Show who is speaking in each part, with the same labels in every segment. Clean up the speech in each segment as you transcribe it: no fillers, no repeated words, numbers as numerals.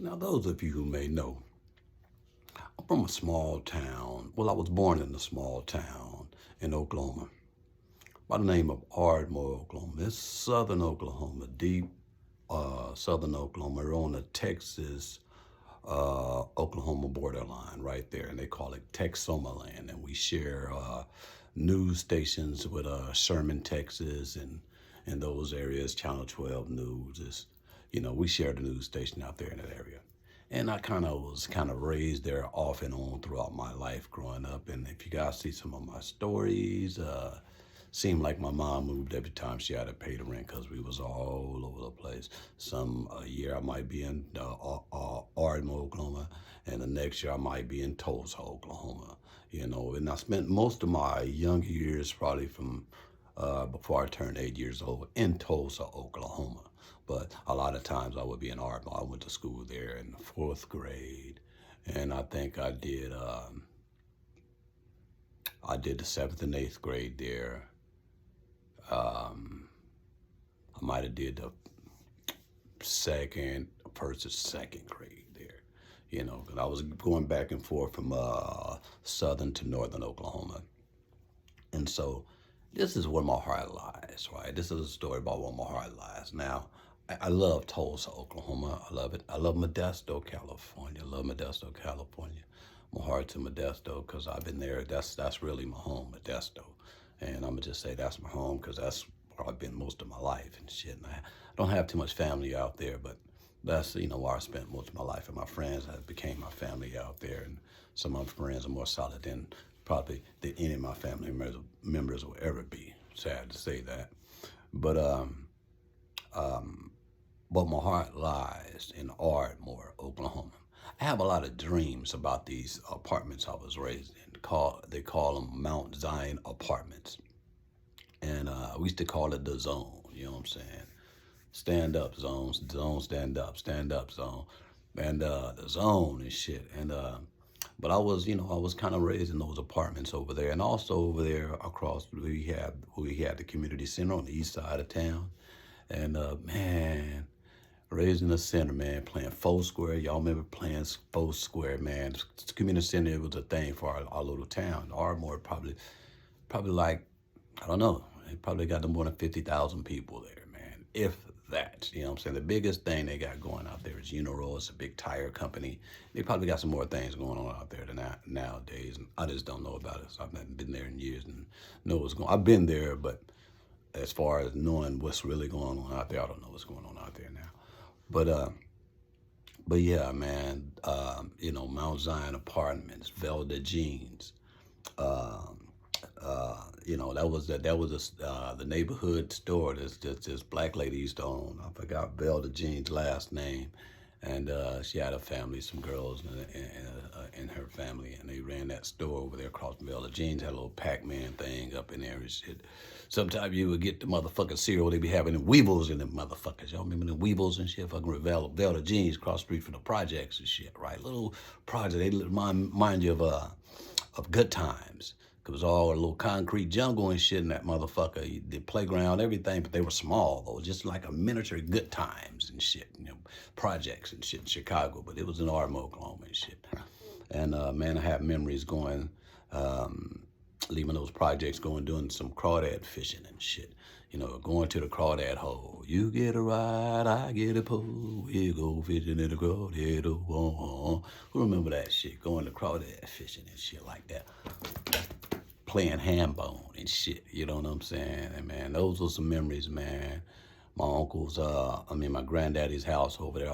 Speaker 1: Now, those of you who may know, I'm from a small town. Well, I was born in a small town in Oklahoma by the name of Ardmo, Oklahoma. It's southern Oklahoma, deep southern Oklahoma. We're on the Texas Oklahoma borderline right there, and they call it Texoma land. And we share news stations with Sherman, Texas, and in those areas, Channel 12 News is, we share the news station out there in that area. And I was raised there off and on throughout my life growing up. And if you guys see some of my stories, seemed like my mom moved every time she had to pay the rent because we was all over the place. Some year I might be in Ardmo, Oklahoma, and the next year I might be in Tulsa, Oklahoma. And I spent most of my younger years probably from before I turned 8 years old in Tulsa, Oklahoma. But a lot of times I would be in Ardmo. I went to school there in the 4th grade, and I think I did the 7th and 8th grade there. I might have did the first or second grade there, because I was going back and forth from southern to northern Oklahoma. And so this is where my heart lies, right? This is a story about where my heart lies. Now, I love Tulsa, Oklahoma. I love it. I love Modesto, California. I love Modesto, California. My heart's in Modesto because I've been there. That's really my home, Modesto. And I'm going to just say that's my home because that's where I've been most of my life and shit. And I don't have too much family out there, but that's, where I spent most of my life. And my friends have became my family out there. And some of my friends are more solid than probably than any of my family members will ever be. Sad to say that. But my heart lies in Ardmore, Oklahoma. I have a lot of dreams about these apartments I was raised in. They call them Mount Zion apartments. And we used to call it the zone, you know what I'm saying? Stand up zone, stand up zone. And the zone and shit. And but I was kind of raised in those apartments over there. And also over there across, we had the community center on the east side of town. And man, raised in the center, man, playing Foursquare. Y'all remember playing Foursquare, man? The community center, it was a thing for our little town. Ardmore probably like, I don't know, it probably got more than 50,000 people there, man, if that. You know what I'm saying? The biggest thing they got going out there is Uniroyal. It's a big tire company. They probably got some more things going on out there than that nowadays. And I just don't know about it. So I've not been there in years and know what's going on. I've been there, but as far as knowing what's really going on out there, I don't know what's going on out there now. But yeah, man, Mount Zion Apartments, Velda Jeans, that was the neighborhood store this black lady used to own. I forgot Velda Jean's last name, and she had a family, some girls in her family, and they ran that store over there across from Velda Jean's. Had a little Pac-Man thing up in there and shit. Sometimes you would get the motherfucking cereal they be having the Weebles in them motherfuckers. Y'all remember the Weebles and shit? Fucking Velda Jeans across the street from the projects and shit, right? Little project. They remind you of good times. It was all a little concrete jungle and shit in that motherfucker. The playground, everything, but they were small though, just like a miniature good times and shit, projects and shit in Chicago, but it was in Ardmo, Oklahoma and shit. And man, I have memories going, leaving those projects, doing some crawdad fishing and shit. Going to the crawdad hole. You get a ride, I get a pull. We go fishing in the crawdad hole. Who remember that shit? Going to crawdad fishing and shit like that. Playing handbone and shit, you know what I'm saying? And man, those were some memories, man. My uncle's, my granddaddy's house over there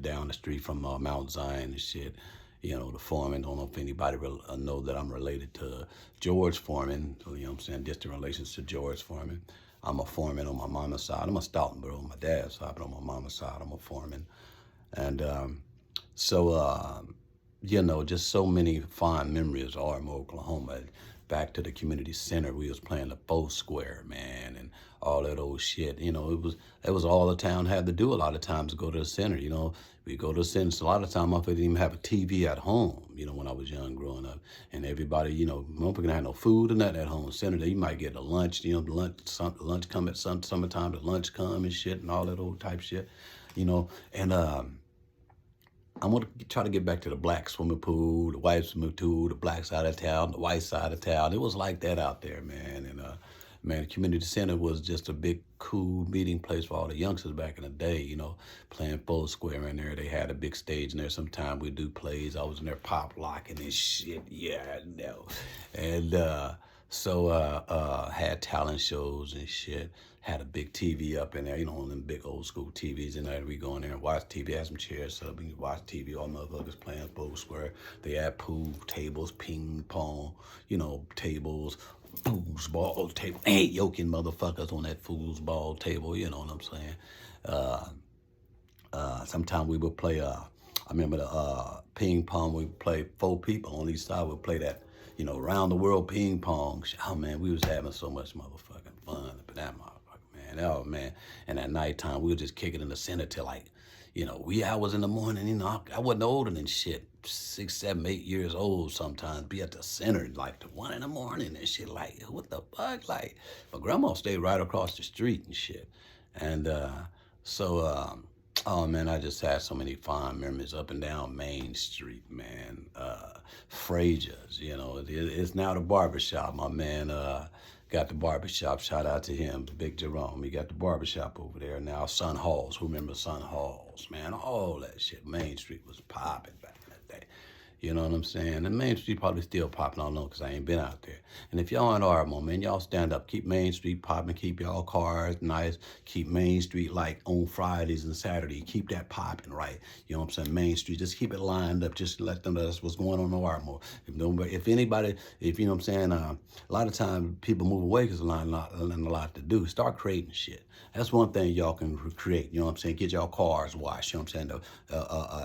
Speaker 1: down the street from Mount Zion and shit. The foreman. Don't know if anybody know that I'm related to George Foreman. So, you know what I'm saying? Distant relations to George Foreman. I'm a foreman on my mama's side. I'm a Stoutenburg on my dad's side, but on my mama's side, I'm a foreman. And just so many fond memories of Ardmo, Oklahoma. Back to the community center, we was playing the Foursquare, man, and all that old shit. It was all the town had to do a lot of times to go to the center. We go to the center. So a lot of time I didn't even have a TV at home, when I was young growing up. And everybody, motherfucker didn't have no food or nothing at home. Center, you might get a lunch, lunch come at summertime, the lunch come and shit and all that old type shit, and I'm gonna try to get back to the black swimming pool, the white swimming pool, the black side of town, the white side of town. It was like that out there, man. And man, the community center was just a big, cool meeting place for all the youngsters back in the day. You know, playing full square in there. They had a big stage in there. Sometimes we do plays. I was in there pop locking and shit. Yeah, I know. And had talent shows and shit. Had a big TV up in there, you know, one of them big old school TVs in there. We go in there and watch TV, had some chairs so we can watch TV. All motherfuckers playing full square. They had pool tables, ping pong, you know, tables, foosball table. Ain't yoking motherfuckers on that foosball table, you know what I'm saying? Sometimes we would play, I remember the ping pong, we would play 4 people on each side. We'd play that, you know, round the world ping pong. Oh, man, we was having so much motherfucking fun. But that motherfucker, man, oh, man. And at nighttime, we would just kick it in the center till like, you know, wee hours in the morning. You know, I wasn't older than shit. 6, 7, 8 years old sometimes. Be at the center like to 1 in the morning and shit. Like, what the fuck? Like, my grandma stayed right across the street and shit. And oh man, I just had so many fond memories up and down Main Street, man. Frazier's, you know, it's now the barbershop. My man got the barbershop. Shout out to him, Big Jerome. He got the barbershop over there now. Sun Halls, who remember Sun Halls, man? All that shit. Main Street was popping back in the day. You know what I'm saying? And Main Street probably still popping, I don't know, because I ain't been out there. And if y'all in Ardmo, man, y'all stand up. Keep Main Street popping. Keep y'all cars nice. Keep Main Street like on Fridays and Saturdays. Keep that popping, right? You know what I'm saying? Main Street, just keep it lined up. Just let them know that's what's going on in Ardmo. If anybody, if you know what I'm saying, a lot of times people move away because there's not a lot to do. Start creating shit. That's one thing y'all can create, you know what I'm saying? Get y'all cars washed, you know what I'm saying?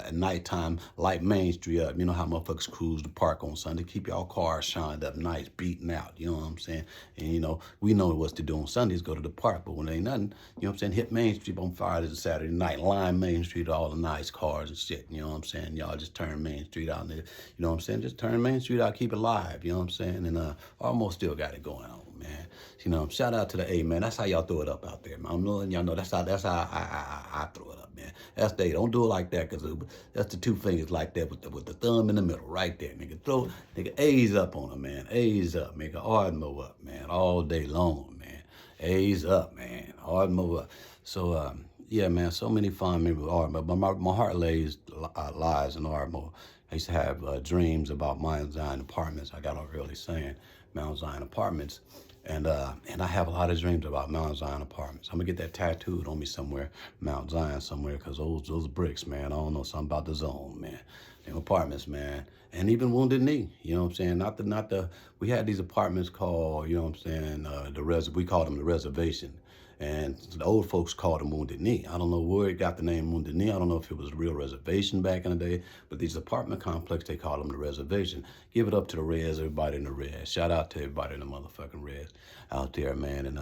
Speaker 1: At nighttime, light Main Street up. You know how motherfuckers cruise the park on Sunday? Keep y'all cars shined up nice, beaten out, you know what I'm saying? And, you know, we know what's to do on Sundays, go to the park. But when there ain't nothing, you know what I'm saying? Hit Main Street on Fridays and Saturday night. Line Main Street, all the nice cars and shit, you know what I'm saying? Y'all just turn Main Street out there, you know what I'm saying? Just turn Main Street out, keep it live, you know what I'm saying? And almost still got it going on, man. You know, shout out to the A, man. That's how y'all throw it up out there, man. I'm letting y'all know that's how I throw it up, man. That's they don't do it like that, because that's the 2 fingers like that with the thumb in the middle, right there, nigga. Throw nigga A's up on them, man. A's up, nigga. Ardmo up, man. All day long, man. A's up, man. Ardmo up. So yeah, man. So many fond memories of Ardmo, but my heart lies in Ardmo. I used to have dreams about Mount Zion Apartments. I got on early saying Mount Zion Apartments. And I have a lot of dreams about Mount Zion Apartments. I'm gonna get that tattooed on me somewhere, Mount Zion somewhere, because those bricks, man, I don't know, something about the zone, man. Them apartments, man. And even Wounded Knee, you know what I'm saying? Not the we had these apartments called, you know what I'm saying, we called them the reservation. And the old folks called them Wounded Knee. I don't know where it got the name Wounded Knee. I don't know if it was a real reservation back in the day, but these apartment complexes, they call them the reservation. Give it up to the res, everybody in the res. Shout out to everybody in the motherfucking res out there, man. And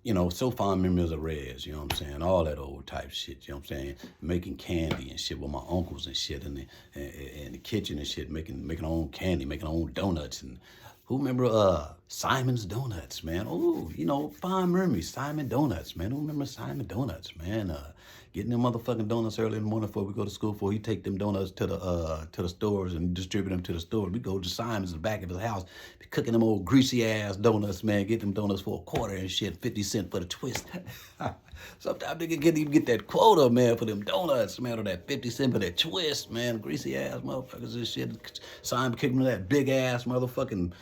Speaker 1: you know, so fond memories of res, you know what I'm saying? All that old type shit, you know what I'm saying? Making candy and shit with my uncles and shit in the kitchen and shit, making our own candy, making our own donuts. And who remember Simon's Donuts, man? Oh, you know, fond memories, Simon Donuts, man. Who remember Simon Donuts, man? Getting them motherfucking donuts early in the morning before we go to school. Before he take them donuts to the stores and distribute them to the stores. We go to Simon's in the back of his house, be cooking them old greasy ass donuts, man. Get them donuts for $0.25 and shit, 50 cents for the twist. Sometimes they can even get that quota, man, for them donuts, man, or that 50 cents for that twist, man. Greasy ass motherfuckers and shit. Simon kicking them that big ass motherfucking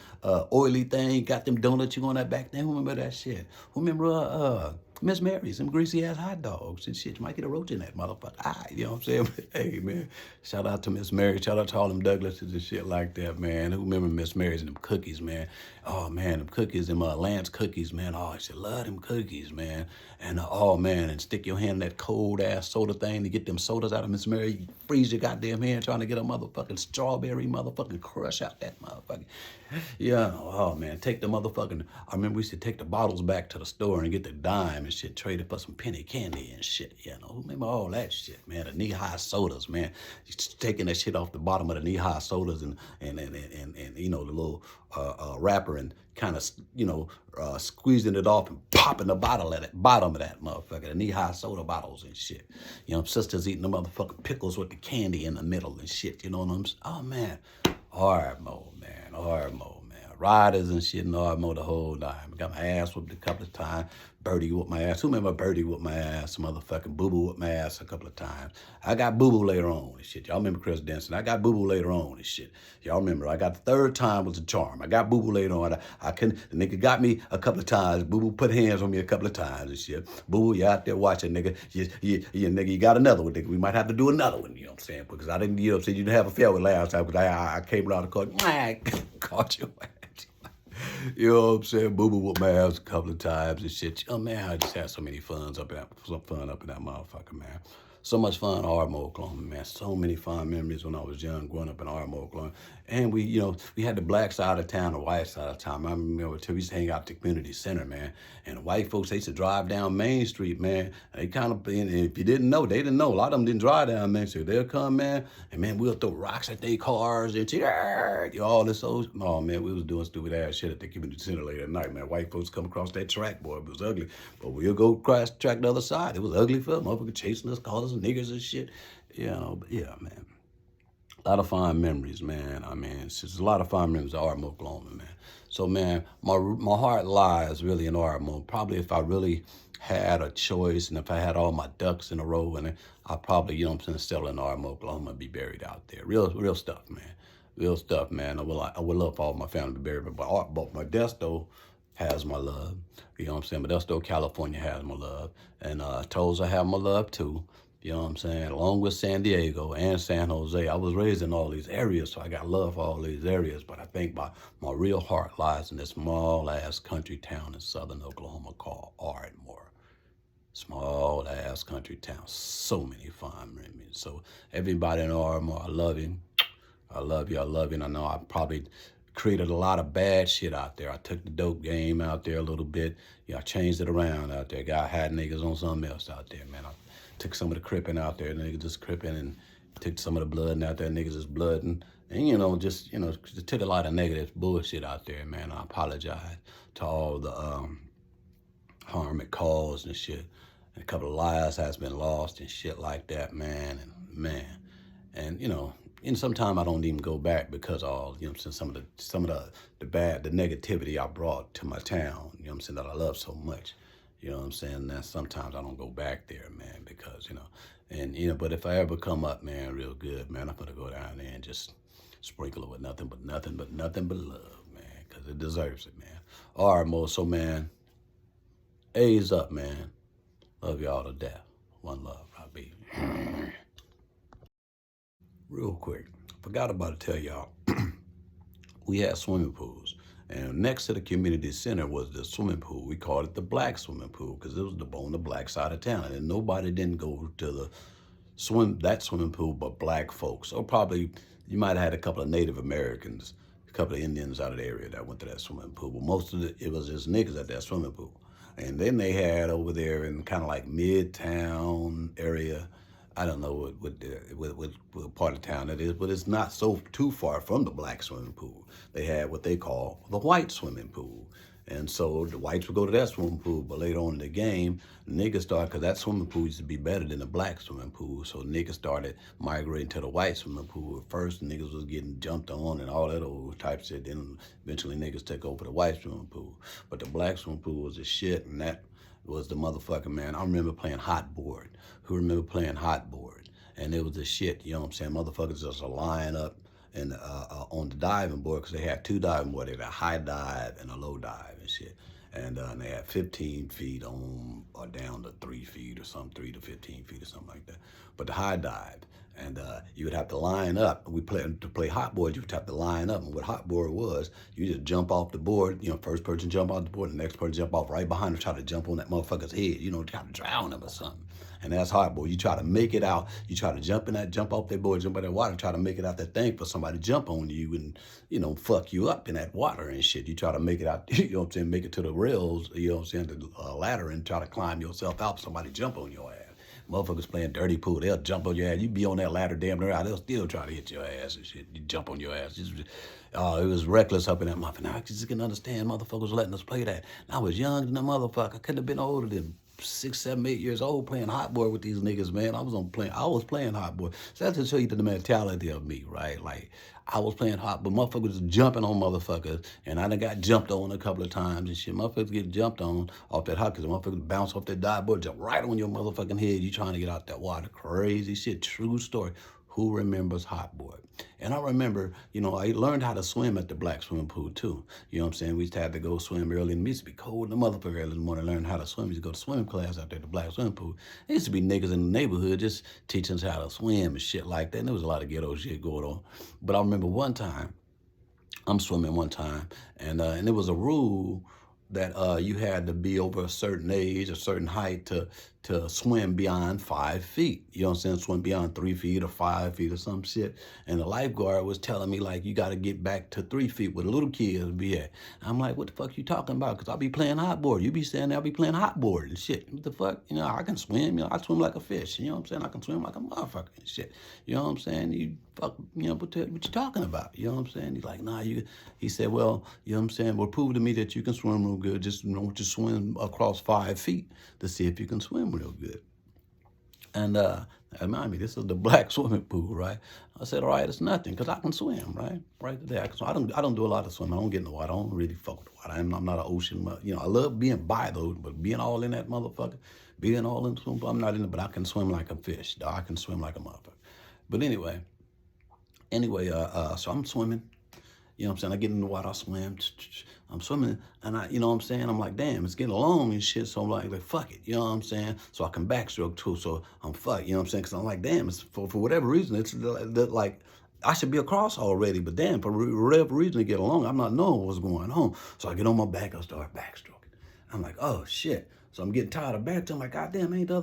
Speaker 1: oily thing. Got them donuts you on that back then. Who remember that shit? Who remember Miss Mary's, them greasy ass hot dogs and shit? You might get a roach in that motherfucker. You know what I'm saying? Hey, man, shout out to Miss Mary. Shout out to all them Douglases and shit like that, man. Who remember Miss Mary's and them cookies, man? Oh, man, them cookies, them Lance cookies, man. Oh, I should love them cookies, man. And oh, man, and stick your hand in that cold ass soda thing to get them sodas out of Miss Mary. You freeze your goddamn hand trying to get a motherfucking strawberry motherfucking crush out that motherfucker. Yeah, oh, man, take the motherfucking, I remember we used to take the bottles back to the store and get the dime and and shit, traded for some penny candy and shit. You know, who remember all that shit, man? The knee-high sodas, man. Taking that shit off the bottom of the knee-high sodas and you know, the little wrapper and kind of, you know, squeezing it off and popping the bottom of that motherfucker, the knee-high soda bottles and shit. You know, sisters eating the motherfucking pickles with the candy in the middle and shit. You know what I'm saying? Oh, man. Ardmo, man. Ardmo. Riders and shit in Ardmo the whole time. Got my ass whooped a couple of times. Birdie whooped my ass. Who remember Birdie whooped my ass? Motherfucking Boo Boo whooped my ass a couple of times. I got Boo Boo later on and shit. Y'all remember Chris Denson? I got Boo Boo later on and shit. Y'all remember? I got the third time was a charm. I got Boo Boo later on. I couldn't. The nigga got me a couple of times. Boo Boo put hands on me a couple of times and shit. Boo Boo, you out there watching, nigga? Nigga, you got another one, nigga. We might have to do another one. You know what I'm saying? Because I didn't. You know what I'm saying? You didn't have a fair with last time because I came around the court. Caught your ass. You know what I'm saying? Boo Boo whooped my ass a couple of times and shit. Oh man, I just had so many fun up in that motherfucker, man. So much fun in Ardmo, Oklahoma, man. So many fun memories when I was young, growing up in Ardmo, Oklahoma. And we, you know, we had the black side of town, the white side of town. I remember we used to hang out at the community center, man. And the white folks, they used to drive down Main Street, man. They kind of, and if you didn't know, they didn't know. A lot of them didn't drive down Main Street. They'll come, man, and man, we'll throw rocks at their cars and shit. All this old, oh man, we was doing stupid ass shit at the community center late at night, man. White folks come across that track, boy, it was ugly. But we'll go across the track the other side. It was ugly for them, motherfucker chasing us, calling us niggas and shit. You know, but yeah, man. A lot of fond memories, man. I mean, it's just a lot of fond memories of Ardmo, Oklahoma, man. So, man, my heart lies really in Ardmo. Probably if I really had a choice and if I had all my ducks in a row, and I probably, you know what I'm saying, settle in Ardmo, Oklahoma, and be buried out there. Real stuff, man. Real stuff, man. I would love for all my family to be buried, but Modesto has my love. You know what I'm saying? Modesto, California has my love. And Tulsa have my love, too. You know what I'm saying? Along with San Diego and San Jose. I was raised in all these areas, so I got love for all these areas. But I think my real heart lies in this small-ass country town in southern Oklahoma called Ardmore. Small-ass country town. So many fond memories. So everybody in Ardmore, I love you. I love you. I love you. And I know I probably created a lot of bad shit out there. I took the dope game out there a little bit. Yeah, I changed it around out there. Got had niggas on something else out there, man. I took some of the cripping out there, niggas just cripping, and took some of the blood out there, niggas just blooding. And, you know, just took a lot of negative bullshit out there, man. I apologize to all the harm it caused and shit. And a couple of lives has been lost and shit like that, man. And you know, and sometimes I don't even go back because all, you know what I'm saying, some of the bad, the negativity I brought to my town, you know what I'm saying, that I love so much. You know what I'm saying? That sometimes I don't go back there, man, because, you know, and, you know, but if I ever come up, man, real good, man, I'm going to go down there and just sprinkle it with nothing but love, man, because it deserves it, man. All right, Mo, so, man, A's up, man. Love y'all to death. One love, Robbie. Real quick, forgot about to tell y'all, we had swimming pools. And next to the community center was the swimming pool. We called it the black swimming pool because it was on the black side of town. And nobody didn't go to that swimming pool but black folks. Or probably you might have had a couple of Native Americans, a couple of Indians out of the area that went to that swimming pool. But most of it was just niggas at that swimming pool. And then they had over there in kind of like Midtown area, I don't know what part of town it is, but it's not so too far from the black swimming pool. They had what they call the white swimming pool. And so the whites would go to that swimming pool, but later on in the game, niggas started, because that swimming pool used to be better than the black swimming pool, so niggas started migrating to the white swimming pool. At first, niggas was getting jumped on and all that old type shit. Then eventually niggas took over the white swimming pool. But the black swimming pool was the shit, and that was the motherfucking, man. I remember playing hot board. Who remember playing hot board? And it was the shit, you know what I'm saying? Motherfuckers just line up and on the diving board, because they had two diving boards. They had a high dive and a low dive and shit. And they had 15 feet on or down to 3 feet or something, 3 to 15 feet or something like that. But the high dive, And you would have to line up. To play hot board, you would have to line up. And what hot board was, you just jump off the board. First person jump off the board, the next person jump off right behind him, try to jump on that motherfucker's head. Try to drown him or something. And that's hot board. You try to make it out. You try to jump off that board, jump in that water, try to make it out that thing for somebody to jump on you and fuck you up in that water and shit. You try to make it out. Make it to the rails. The ladder and try to climb yourself out. Somebody jump on your ass. Motherfuckers playing dirty pool, they'll jump on your ass. You be on that ladder damn near out, they'll still try to hit your ass and shit. You jump on your ass. It was reckless up in that motherfucker. Now I just can understand motherfuckers letting us play that. And I was young than a motherfucker. I couldn't have been older than 6, 7, 8 years old playing hot board with these niggas, man. I was playing hot board. So that's to show you the mentality of me, right? Like I was playing hot, but motherfuckers was jumping on motherfuckers, and I done got jumped on a couple of times and shit. Motherfuckers get jumped on off that hot, because motherfuckers bounce off that dive board, jump right on your motherfucking head. You trying to get out that water. Crazy shit. True story. Who remembers hot board? And I remember, I learned how to swim at the black swimming pool too. You know what I'm saying? We used to have to go swim early, and it used to be cold in the motherfucker early in the morning to learn how to swim. We used to go to swimming class out there at the black swimming pool. There used to be niggas in the neighborhood just teaching us how to swim and shit like that. And there was a lot of ghetto shit going on. But I remember one time, I'm swimming one time, and it was a rule that you had to be over a certain age, a certain height to swim beyond 5 feet. You know what I'm saying? Swim beyond 3 feet or 5 feet or some shit. And the lifeguard was telling me, like, you got to get back to 3 feet where the little kids be at. I'm like, what the fuck you talking about? Because I'll be playing hot board. You be saying I'll be playing hot board and shit. What the fuck? I can swim. I swim like a fish. You know what I'm saying? I can swim like a motherfucker and shit. You know what I'm saying? You fuck, what you talking about? You know what I'm saying? He's like, nah, he said, well, you know what I'm saying? Well, prove to me that you can swim real good. Just, just swim across 5 feet to see if you can swim real good. And remind me, this is the black swimming pool, right? I said, all right, it's nothing, because I can swim, right? Right there. So I don't do a lot of swimming. I don't get in the water. I don't really fuck with the water. I'm not an ocean, I love being by those, but being all in that motherfucker, being all in the swim pool, I'm not in it, but I can swim like a fish. Dog. I can swim like a motherfucker. But anyway, so I'm swimming. You know what I'm saying? I get in the water, I swim, I'm swimming, and you know what I'm saying? I'm like, damn, it's getting long and shit, so I'm like, fuck it, you know what I'm saying? So I can backstroke too, so I'm fuck, you know what I'm saying? Because I'm like, damn, it's for whatever reason, it's like, I should be across already, but damn, for whatever reason to get along, I'm not knowing what's going on. So I get on my back, I start backstroking. I'm like, oh shit. So I'm getting tired of back. I'm like, God damn, ain't to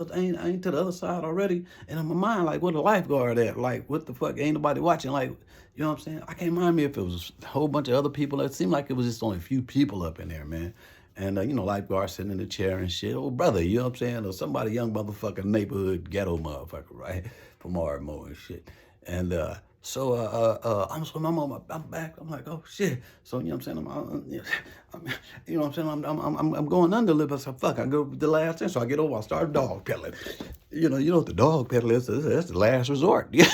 Speaker 1: the other side already. And in my mind, like, where the lifeguard at? Like, what the fuck? Ain't nobody watching? Like, you know what I'm saying? I can't mind me if it was a whole bunch of other people. It seemed like it was just only a few people up in there, man. And, lifeguard sitting in the chair and shit. Oh, brother, you know what I'm saying? Or somebody, young motherfucker, neighborhood ghetto motherfucker, right? From Ardmo and shit. And so I'm swimming, I'm back. I'm like, oh shit. So you know what I'm saying? You know what I'm saying? I'm going under a little bit. So fuck, I go the last thing. So I get over, I start dog pedaling. You know what the dog pedal is? That's the last resort. Yeah.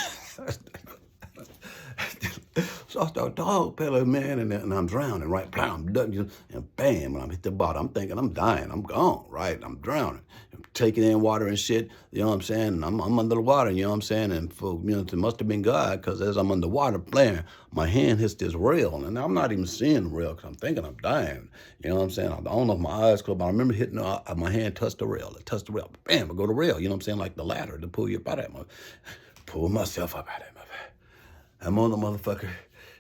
Speaker 1: So I start dog pedaling, man, and I'm drowning, right? Bam, and bam, when I hit the bottom, I'm thinking I'm dying, I'm gone, right? I'm drowning. I'm taking in water and shit, you know what I'm saying? And I'm under the water, you know what I'm saying? And it must have been God, because as I'm underwater playing, my hand hits this rail, and I'm not even seeing the rail, because I'm thinking I'm dying, you know what I'm saying? I don't know if my eyes closed, but I remember hitting, my hand touched the rail, bam, I go to rail, you know what I'm saying? Like the ladder to pull you up out of that, pull myself up out of that, I'm on the motherfucker.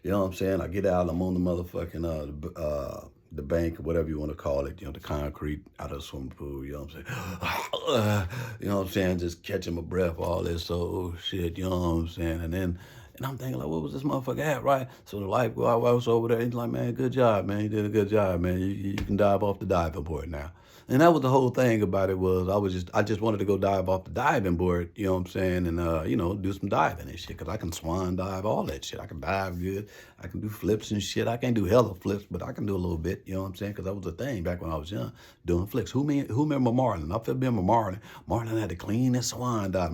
Speaker 1: You know what I'm saying? I get out, I'm on the motherfucking, the bank, whatever you want to call it, the concrete out of the swimming pool, you know what I'm saying? You know what I'm saying? Just catching my breath, all this, shit, you know what I'm saying? And I'm thinking, like, what was this motherfucker at, right? So the lifeguard was over there, he's like, man, good job, man. You did a good job, man. You can dive off the diving board now. And that was the whole thing about it was I just wanted to go dive off the diving board, you know what I'm saying, and, do some diving and shit, because I can swan dive, all that shit. I can dive good. I can do flips and shit. I can't do hella flips, but I can do a little bit, you know what I'm saying, because that was a thing back when I was young, doing flips. Who remember Marlon? I feel remember Marlon. Marlon had the cleanest swan dive.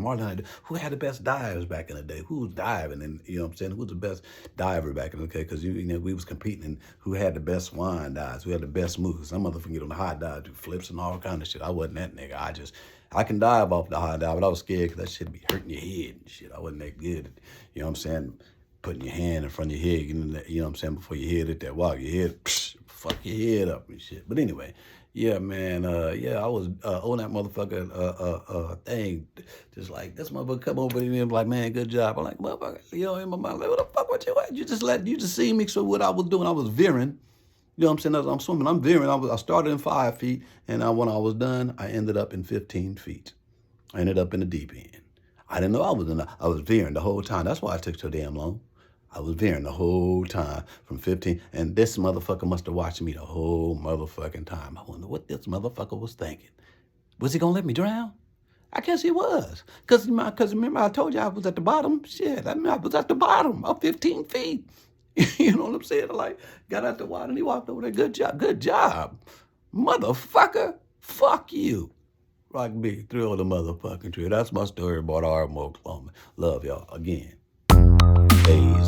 Speaker 1: Who had the best dives back in the day? Who was diving? And, you know what I'm saying, who was the best diver back in the day? Because, we was competing in who had the best swan dives, who had the best moves. Some motherfucker get on the high dive, do flips and all kind of shit. I wasn't that nigga. I can dive off the high dive, but I was scared because that shit be hurting your head and shit. I wasn't that good at, you know what I'm saying, putting your hand in front of your head, you know what I'm saying, before your head hit that wall. Your head fuck your head up and shit. But anyway, yeah, man, yeah, I was on that motherfucker thing, just like this motherfucker come over and be like, man, good job. I'm like, motherfucker, you know, in my mind, like, what the fuck, what you at? You just see me. So what I was doing, I was veering. You know what I'm saying? As I'm swimming, I'm veering. I started in 5 feet, and when I was done, I ended up in 15 feet. I ended up in the deep end. I didn't know I was veering the whole time. That's why it took so damn long. I was veering the whole time from 15, and this motherfucker must have watched me the whole motherfucking time. I wonder what this motherfucker was thinking. Was he gonna let me drown? I guess he was. Cause remember I told you I was at the bottom? Shit, I mean I was at the bottom of 15 feet. You know what I'm saying? Like, got out the water and he walked over there. Good job. Motherfucker, fuck you. Rock me through the motherfucking tree. That's my story about Ardmo clothing. Love y'all again. Peace.